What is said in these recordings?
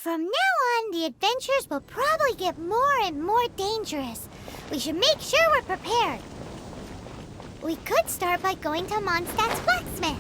From now on, the adventures will probably get more and more dangerous. We should make sure we're prepared. We could start by going to Mondstadt's blacksmith.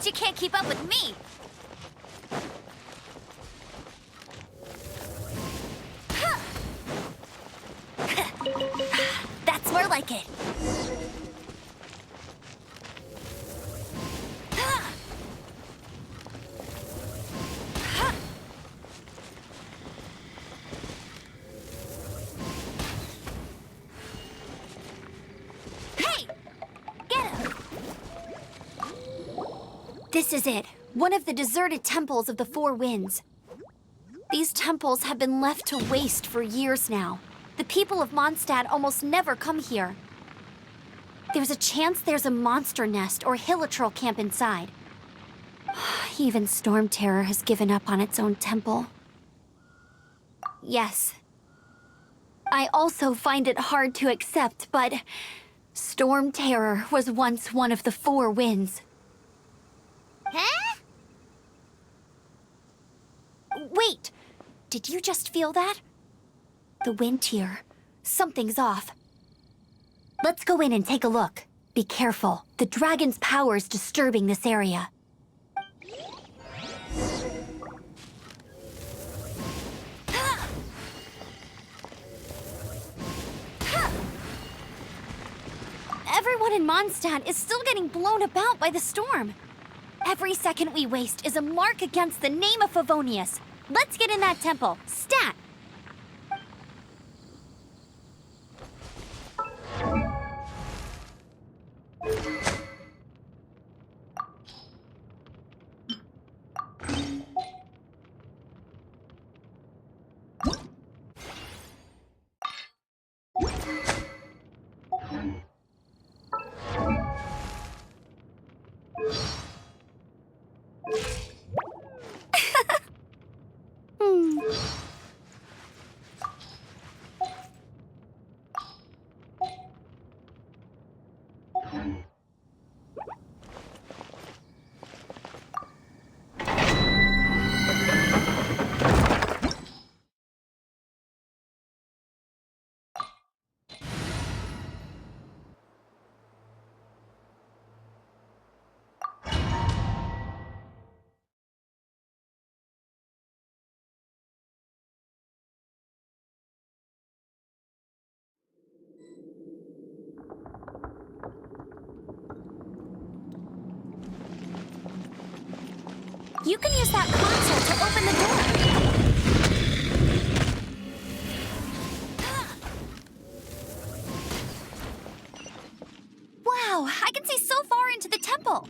You can't keep up with me. That's more like it. Hey! Get him! This is it, one of the deserted temples of the Four Winds. These temples have been left to waste for years now. The people of Mondstadt almost never come here. There's a chance there's a monster nest or hilitrol camp inside. Even Storm Terror has given up on its own temple. Yes. I also find it hard to accept, but Storm Terror was once one of the Four Winds. Huh? Wait! Did you just feel that? The wind here. Something's off. Let's go in and take a look. Be careful. The dragon's power is disturbing this area. Everyone in Mondstadt is still getting blown about by the storm. Every second we waste is a mark against the name of Favonius. Let's get in that temple. Stat! You can use that console to open the door. Wow, I can see so far into the temple.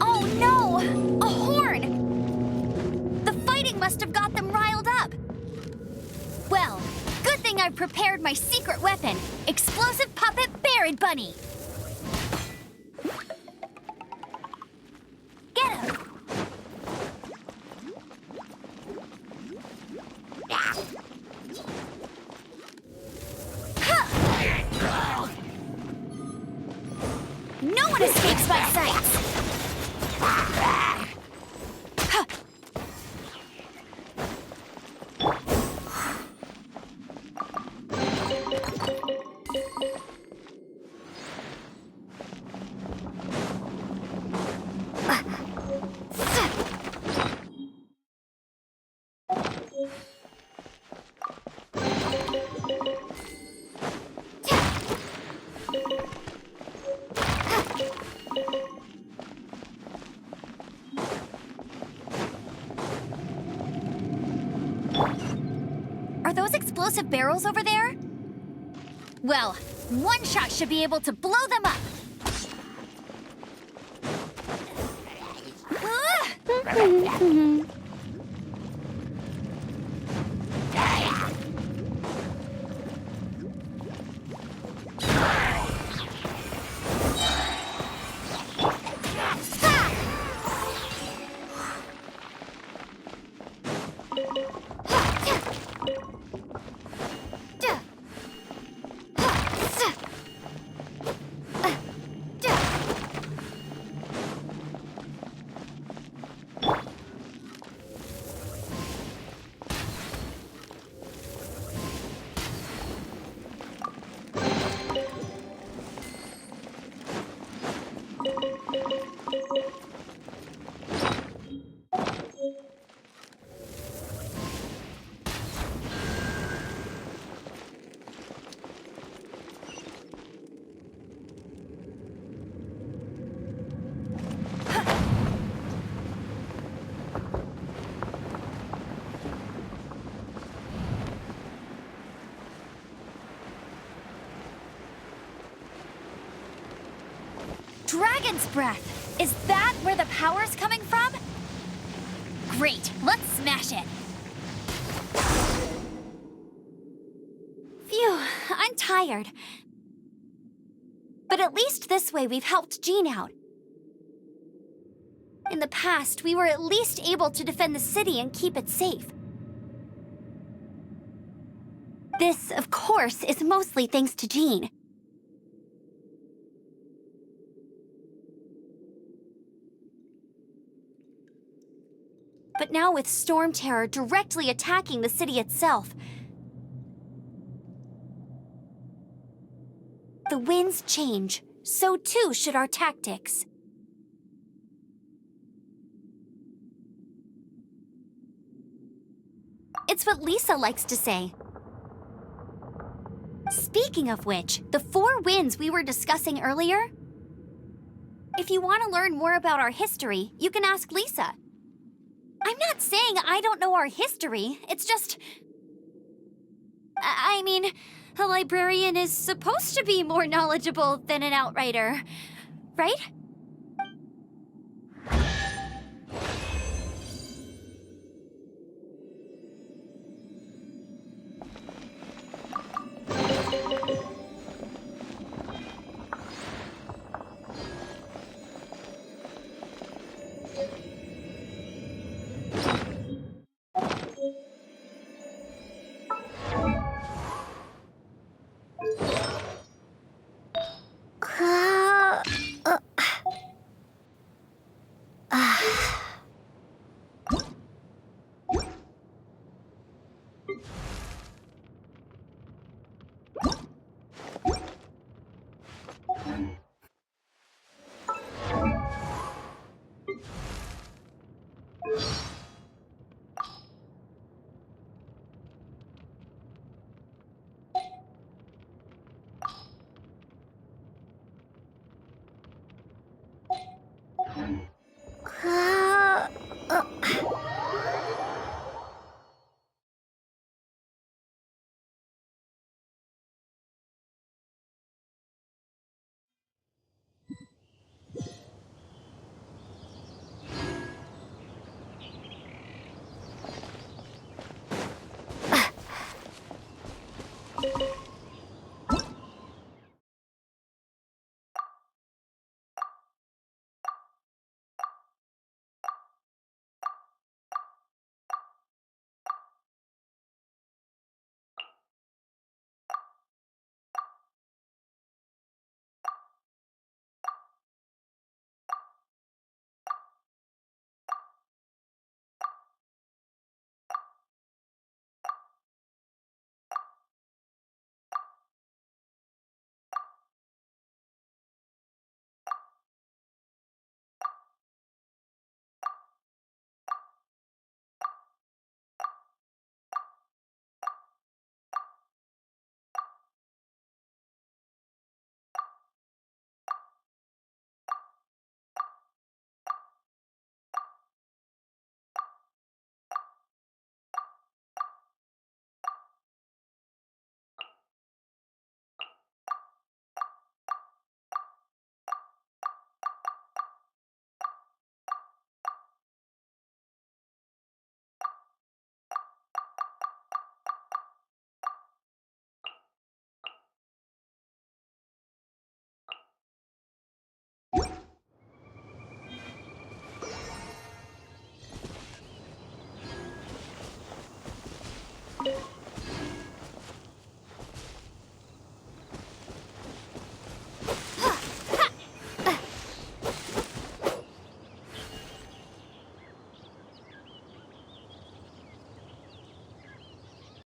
Oh no! A horn! The fighting must have got them riled up. Well, good thing I've prepared my secret weapon, explosive puppet Barrett Bunny. Get him! No one escapes my sights! Are those explosive barrels over there? Well, one shot should be able to blow them up. Dragon's breath! Is that where the power's coming from? Great, let's smash it! Phew, I'm tired. But at least this way we've helped Jean out. In the past, we were at least able to defend the city and keep it safe. This, of course, is mostly thanks to Jean. But now with Storm Terror directly attacking the city itself, the winds change, so too should our tactics. It's what Lisa likes to say. Speaking of which, the four winds we were discussing earlier, if you want to learn more about our history, you can ask Lisa. I'm not saying I don't know our history, it's just... I mean, a librarian is supposed to be more knowledgeable than an outrider, right?